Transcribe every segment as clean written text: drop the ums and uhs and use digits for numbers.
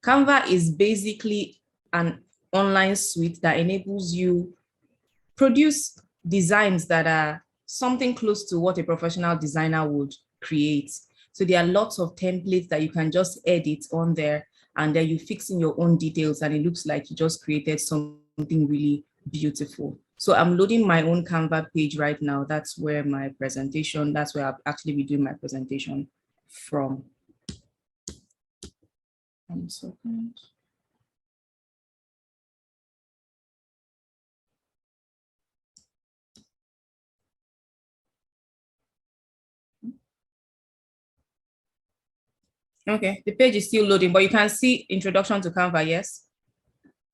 Canva is basically an online suite that enables you produce designs that are something close to what a professional designer would create. So there are lots of templates that you can just edit on there, and then you fix in your own details, and it looks like you just created something really beautiful. So I'm loading my own Canva page right now. That's where my presentation, that's where I'll actually be doing my presentation from. 1 second. Okay, the page is still loading, but you can see introduction to Canva, yes?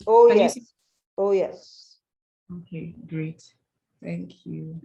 Oh, yes. Oh, yes. Okay, great. Thank you.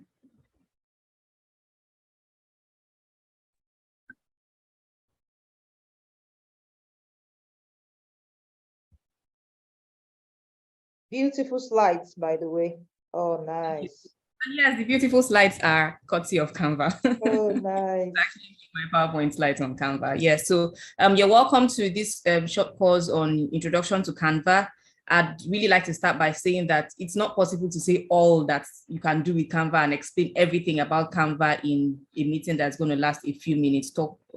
Beautiful slides, by the way. Oh, nice. Yes, the beautiful slides are courtesy of Canva. Oh, nice. Actually, my PowerPoint slides on Canva. Yes, so you're welcome to this short course on introduction to Canva. I'd really like to start by saying that it's not possible to say all that you can do with Canva and explain everything about Canva in a meeting that's going to last a few minutes.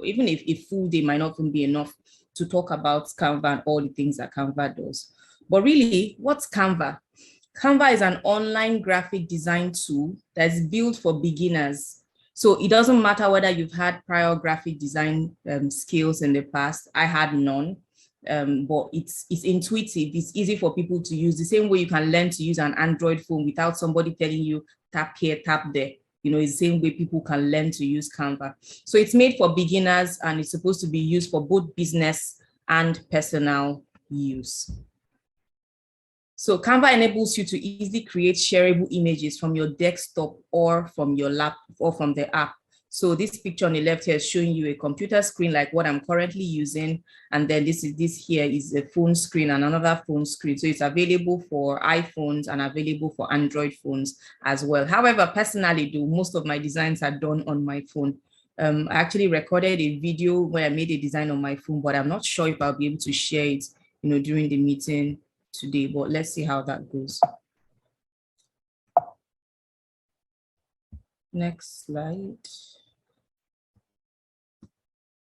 Even if a full day might not be enough to talk about Canva and all the things that Canva does. But really, what's Canva? Canva is an online graphic design tool that's built for beginners. So it doesn't matter whether you've had prior graphic design skills in the past. I had none, but it's intuitive. It's easy for people to use. The same way you can learn to use an Android phone without somebody telling you tap here, tap there. You know, it's the same way people can learn to use Canva. So it's made for beginners, and it's supposed to be used for both business and personal use. So Canva enables you to easily create shareable images from your desktop or from your laptop or from the app. So this picture on the left here is showing you a computer screen like what I'm currently using. And then this here is a phone screen and another phone screen. So it's available for iPhones and available for Android phones as well. However, personally, most of my designs are done on my phone. I actually recorded a video where I made a design on my phone, but I'm not sure if I'll be able to share it, during the meeting today, but let's see how that goes. Next slide.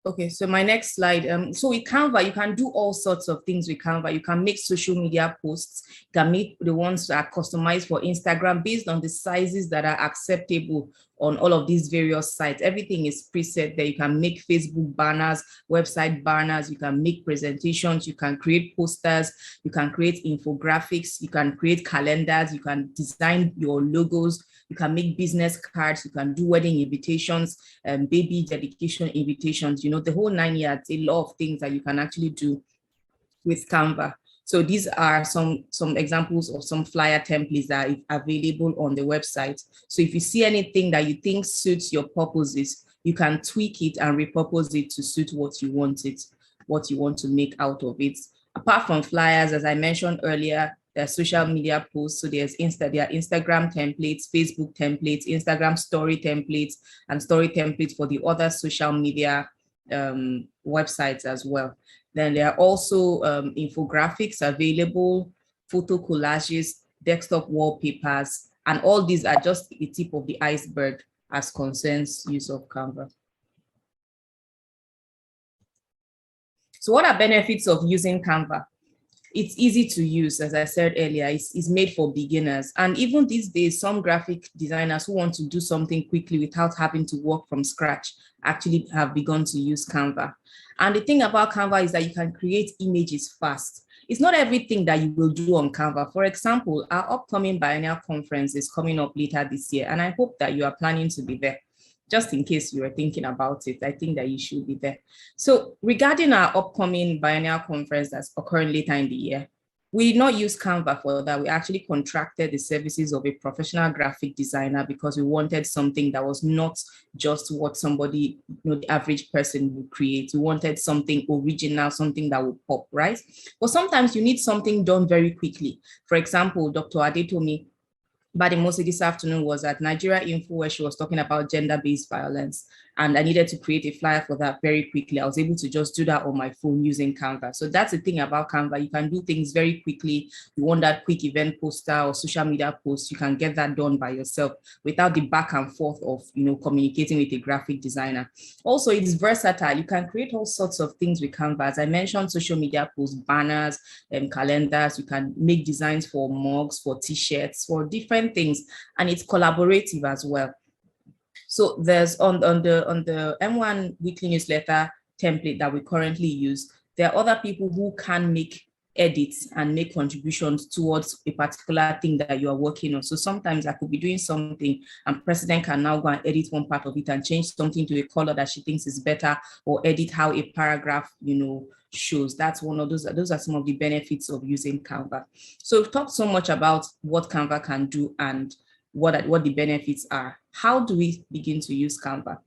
Okay, so my next slide. So with Canva, you can do all sorts of things with Canva. You can make social media posts. You can make the ones that are customized for Instagram based on the sizes that are acceptable on all of these various sites. Everything is preset there. You can make Facebook banners, website banners. You can make presentations. You can create posters. You can create infographics. You can create calendars. You can design your logos. You can make business cards. You can do wedding invitations, baby dedication invitations, the whole 9 yards, a lot of things that you can actually do with Canva. So these are some examples of some flyer templates that are available on the website. So if you see anything that you think suits your purposes, you can tweak it and repurpose it to suit what you want to make out of it. Apart from flyers, as I mentioned earlier, there's social media posts. So there are Instagram templates, Facebook templates, Instagram story templates, and story templates for the other social media websites as well. Then there are also infographics available, photo collages, desktop wallpapers, and all these are just the tip of the iceberg as concerns use of Canva. So what are benefits of using Canva? It's easy to use, as I said earlier, it's made for beginners. And even these days, some graphic designers who want to do something quickly without having to work from scratch actually have begun to use Canva. And the thing about Canva is that you can create images fast. It's not everything that you will do on Canva. For example, our upcoming biennial conference is coming up later this year, and I hope that you are planning to be there. Just in case you were thinking about it, I think that you should be there. So regarding our upcoming biennial conference that's occurring later in the year, we did not use Canva for that. We actually contracted the services of a professional graphic designer because we wanted something that was not just what somebody, the average person would create. We wanted something original, something that would pop, right? But sometimes you need something done very quickly. For example, Dr. Adetomi Badimosi this afternoon was at Nigeria Info, where she was talking about gender-based violence. and I needed to create a flyer for that very quickly. I was able to just do that on my phone using Canva. So that's the thing about Canva. You can do things very quickly. You want that quick event poster or social media post, you can get that done by yourself without the back and forth of, communicating with a graphic designer. Also, it's versatile. You can create all sorts of things with Canva. As I mentioned, social media posts, banners, calendars. You can make designs for mugs, for t-shirts, for different things, and it's collaborative as well. So there's on the M1 weekly newsletter template that we currently use, there are other people who can make edits and make contributions towards a particular thing that you are working on. So sometimes I could be doing something and president can now go and edit one part of it and change something to a color that she thinks is better, or edit how a paragraph, shows. That's one of those are some of the benefits of using Canva. So we've talked so much about what Canva can do and what the benefits are. How do we begin to use Canva?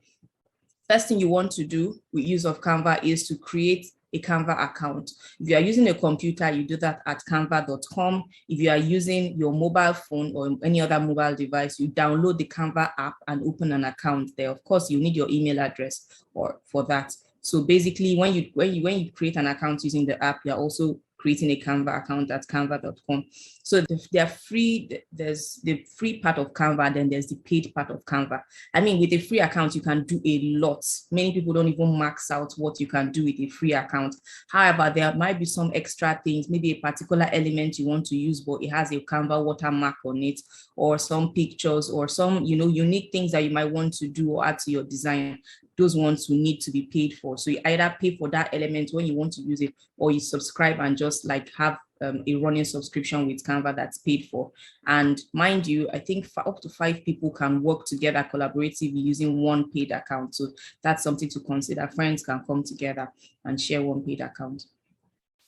First thing you want to do with use of Canva is to create a Canva account. If you are using a computer, you do that at canva.com. If you are using your mobile phone or any other mobile device, you download the Canva app and open an account there. Of course, you need your email address for that. So basically, when you create an account using the app, you're also creating a Canva account at canva.com. So they're free. There's the free part of Canva, then there's the paid part of Canva. I mean, with a free account, you can do a lot. Many people don't even max out what you can do with a free account. However, there might be some extra things, maybe a particular element you want to use, but it has a Canva watermark on it, or some pictures, or some, unique things that you might want to do or add to your design. Those ones will need to be paid for. So you either pay for that element when you want to use it, or you subscribe and just like have a running subscription with Canva that's paid for. And mind you, I think up to 5 people can work together collaboratively using one paid account. So that's something to consider. Friends can come together and share one paid account.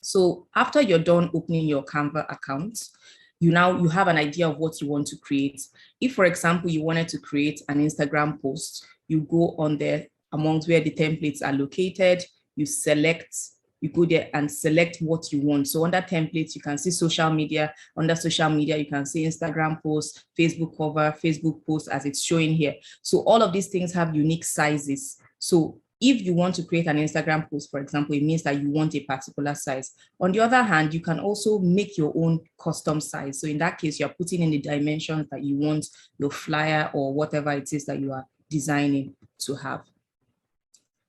So after you're done opening your Canva account, you have an idea of what you want to create. If, for example, you wanted to create an Instagram post, you go on there amongst where the templates are located, you go there and select what you want. So under templates, you can see social media. Under social media, you can see Instagram posts, Facebook cover, Facebook posts as it's showing here. So all of these things have unique sizes. So if you want to create an Instagram post, for example, it means that you want a particular size. On the other hand, you can also make your own custom size. So in that case, you're putting in the dimensions that you want your flyer or whatever it is that you are designing to have.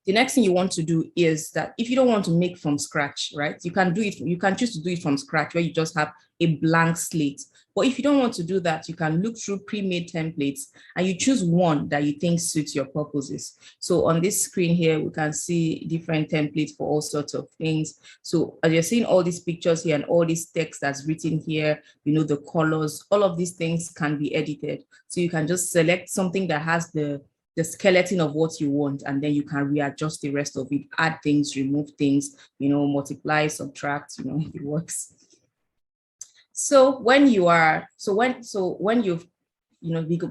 The next thing you want to do is that if you don't want to make from scratch, right? You can choose to do it from scratch where you just have a blank slate. But if you don't want to do that, you can look through pre-made templates and you choose one that you think suits your purposes. So on this screen here, we can see different templates for all sorts of things. So as you're seeing all these pictures here and all this text that's written here, the colors, all of these things can be edited. So you can just select something that has the skeleton of what you want, and then you can readjust the rest of it, add things, remove things, multiply, subtract, it works. So when you've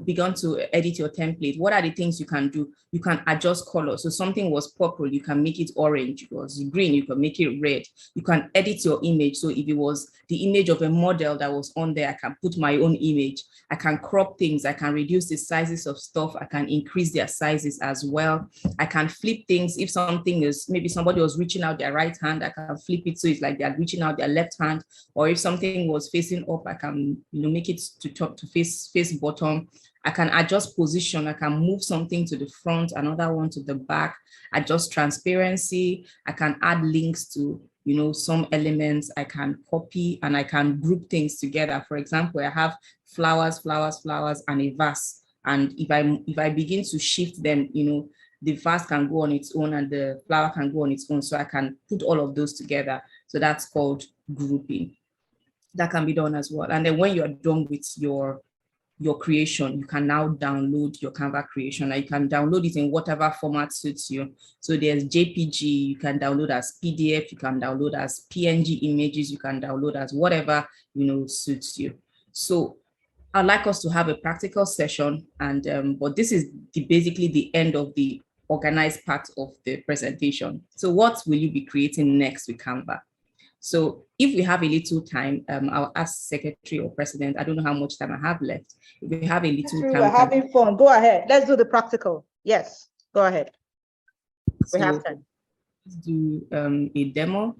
begun to edit your template, what are the things you can do? You can adjust color. So something was purple, you can make it orange. It was green, you can make it red. You can edit your image. So if it was the image of a model that was on there, I can put my own image. I can crop things. I can reduce the sizes of stuff. I can increase their sizes as well. I can flip things. If something is, maybe somebody was reaching out their right hand, I can flip it so it's like they're reaching out their left hand. Or if something was facing up, I can make it to face bottom. I can adjust position. I can move something to the front, another one to the back, adjust transparency. I can add links to some elements. I can copy and I can group things together. For example, I have flowers, and a vase. And if I begin to shift them, the vase can go on its own and the flower can go on its own. So I can put all of those together. So that's called grouping. That can be done as well. And then when you're done with your creation, you can now download your Canva creation. You can download it in whatever format suits you. So there's JPG, you can download as PDF, you can download as PNG images, you can download as whatever suits you. So I'd like us to have a practical session, and but this is basically the end of the organized part of the presentation. So what will you be creating next with Canva? So if we have a little time, I'll ask Secretary or President. I don't know how much time I have left. If we have a little time. We're having fun. Go ahead. Let's do the practical. Yes. Go ahead. We So have time. let's do a demo,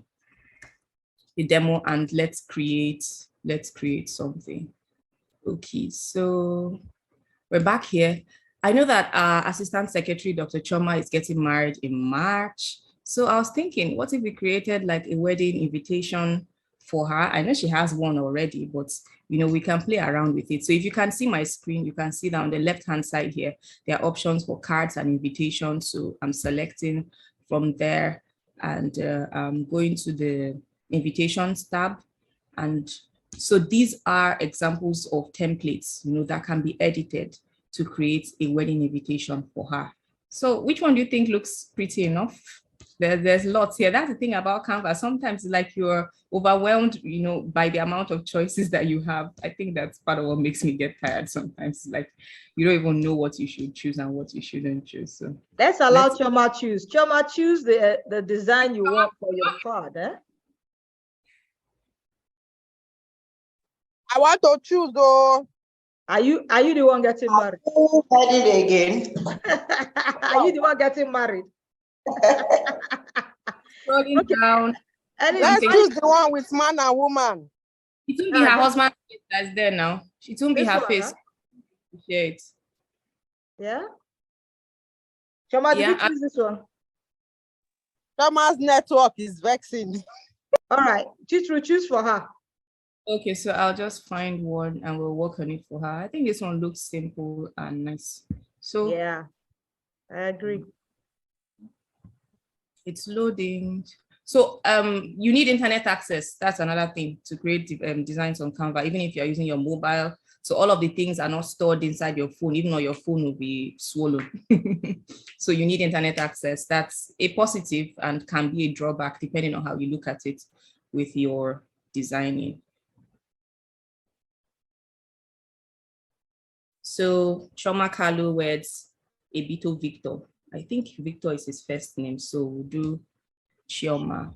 and let's create something. Okay, so we're back here. I know that our Assistant Secretary, Dr. Choma, is getting married in March. So I was thinking, what if we created like a wedding invitation for her? I know she has one already, but we can play around with it. So if you can see my screen, you can see that on the left-hand side here, there are options for cards and invitations. So I'm selecting from there, and I'm going to the invitations tab. And so these are examples of templates, that can be edited to create a wedding invitation for her. So which one do you think looks pretty enough? There's lots here. That's the thing about Canva. Sometimes it's like you're overwhelmed, by the amount of choices that you have. I think that's part of what makes me get tired sometimes. Like you don't even know what you should choose and what you shouldn't choose. So let's allow Choma choose. Choma, choose the design you want for your card. I want to choose though. Are you the one getting married? Married again. Are you the one getting married? Scrolling down. Let's choose the one with man and woman. It won't be her husband that's there now. It won't be her face. Huh? Yeah. Choma, did you choose this one? Choma's network is vexing. All right, Chituru, choose for her. Okay, so I'll just find one and we'll work on it for her. I think this one looks simple and nice. So yeah, I agree. It's loading. So you need internet access. That's another thing to create designs on Canva, even if you're using your mobile. So all of the things are not stored inside your phone, even though your phone will be swallowed. So you need internet access. That's a positive and can be a drawback depending on how you look at it with your designing. So Choma Kalu words Ebito Victor. I think Victor is his first name, so we'll do Chioma.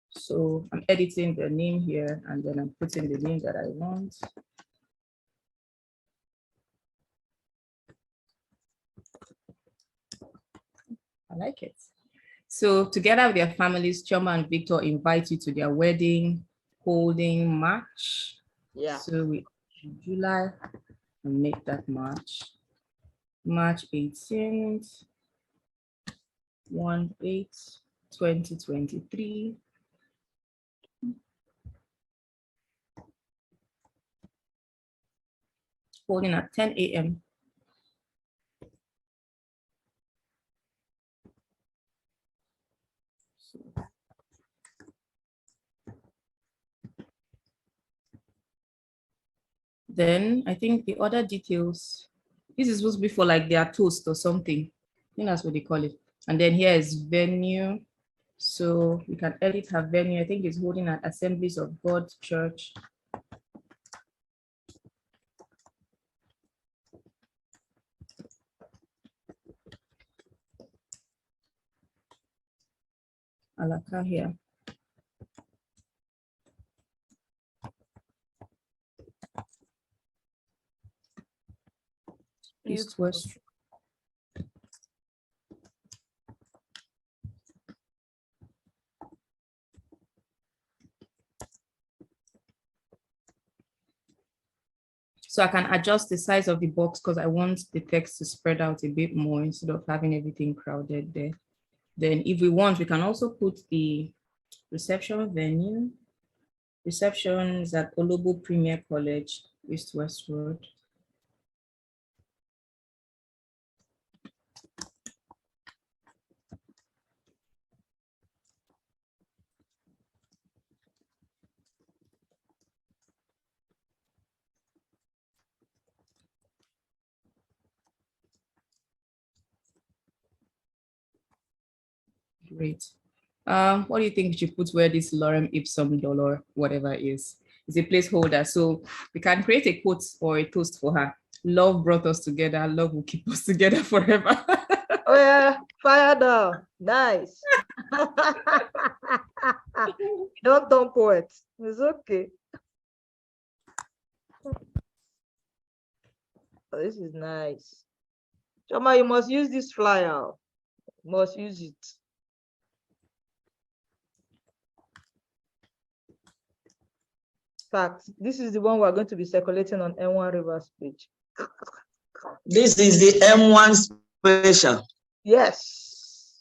So I'm editing the name here and then I'm putting the name that I want. I like it. So together with their families, Chioma and Victor invite you to their wedding holding March. Yeah. So we July and make that March 18th, 1/8/2023. Holding at 10 a.m. Then I think the other details, this is supposed to be for like their toast or something. I think that's what they call it. And then here is venue. So we can edit her venue. I think it's holding at Assemblies of God Church. Alaka here. East West. So I can adjust the size of the box because I want the text to spread out a bit more instead of having everything crowded there. Then if we want, we can also put the reception venue. Receptions at Olobo Premier College, East West Road. Great. What do you think we should put where this lorem ipsum dolor, whatever is a placeholder? So we can create a quote or a toast for her. Love brought us together. Love will keep us together forever. Oh yeah, fire down. Nice. Don't poet. It's okay. Oh, this is nice. Choma, you must use this flyer. You must use it. In fact, this is the one we're going to be circulating on Mwan Rivers page. This is the M1 special. Yes.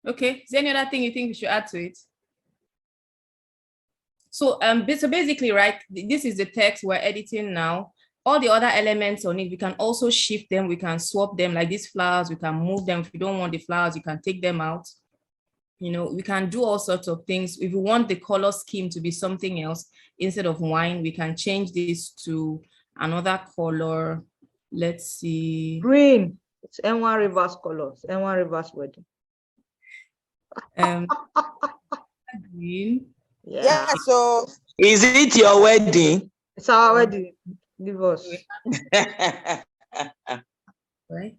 Okay, is there any other thing you think we should add to it? So so basically, right, this is the text we're editing now. All the other elements on it, we can also shift them, we can swap them, like these flowers, we can move them. If you don't want the flowers, you can take them out. You know, we can do all sorts of things. If you want the color scheme to be something else, instead of wine, we can change this to another color. Let's see. Green. It's Mwan Rivers colors. Mwan Rivers wedding. Green. Yeah, so Is it your wedding? It's our wedding. Divorce. Right.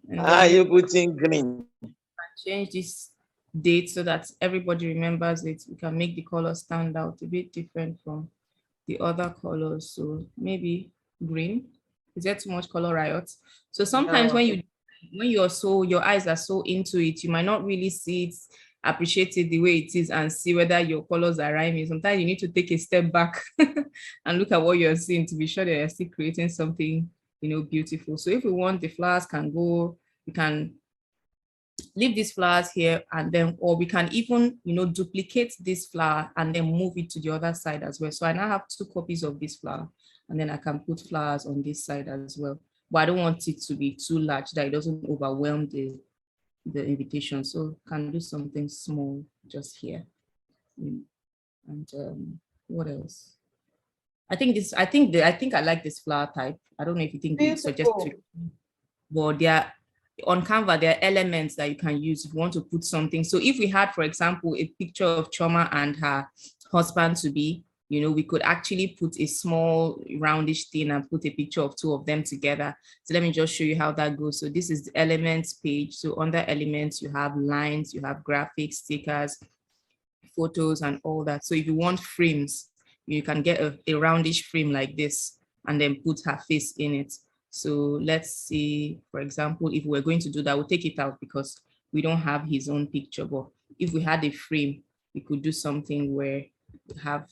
You putting green? Change this date so that everybody remembers it. We can make the color stand out a bit different from the other colors. So maybe green. Is there too much color riot? So sometimes when you're so, your eyes are so into it, you might not really see it, appreciate it the way it is, and see whether your colors are rhyming. Sometimes you need to take a step back and look at what you're seeing to be sure that you're still creating something, you know, beautiful. So if we want, the flowers can go, we can leave these flowers here, and then, or we can even, you know, duplicate this flower and then move it to the other side as well. So I now have 2 copies of this flower, and then I can put flowers on this side as well. But I don't want it to be too large that it doesn't overwhelm the invitation. So can do something small just here. And what else? I think I like this flower type. I don't know if you think it's suggested, but there on Canva, there are elements that you can use if you want to put something. So if we had, for example, a picture of Choma and her husband to be, you know, we could actually put a small roundish thing and put a picture of 2 of them together. So let me just show you how that goes. So this is the elements page. So under elements, you have lines, you have graphics, stickers, photos, and all that. So if you want frames, you can get a roundish frame like this and then put her face in it. So let's see, for example, if we're going to do that, we'll take it out because we don't have his own picture. But if we had a frame, we could do something where we have,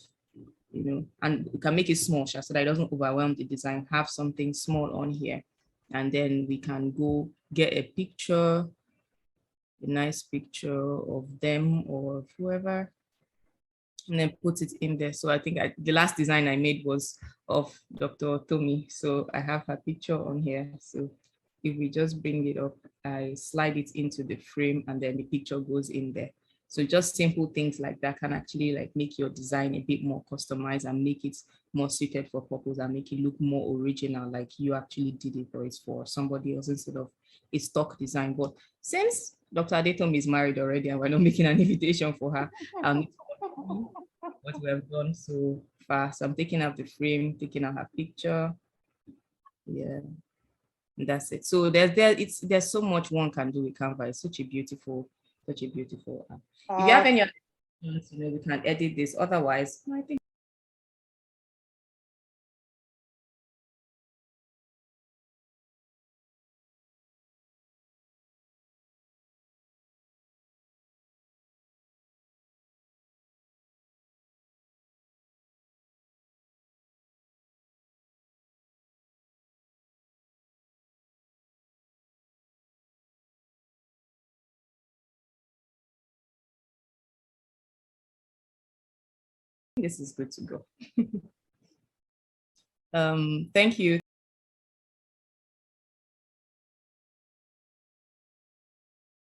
you know, and we can make it small so that it doesn't overwhelm the design, have something small on here. And then we can go get a picture, a nice picture of them or of whoever, and then put it in there. So I think the last design I made was of Dr. Tomi. So I have her picture on here. So if we just bring it up, I slide it into the frame and then the picture goes in there. So just simple things like that can actually like make your design a bit more customized and make it more suited for purpose and make it look more original, like you actually did it or it's for somebody else instead of a stock design. But since Dr. Adetom is married already and we're not making an invitation for her, what we have done so far. So I'm taking out the frame, taking out her picture. Yeah, and that's it. So there's so much one can do with Canva. It's such a beautiful app. If you have any other questions, you know, we can edit this. Otherwise, I think this is good to go. Thank you.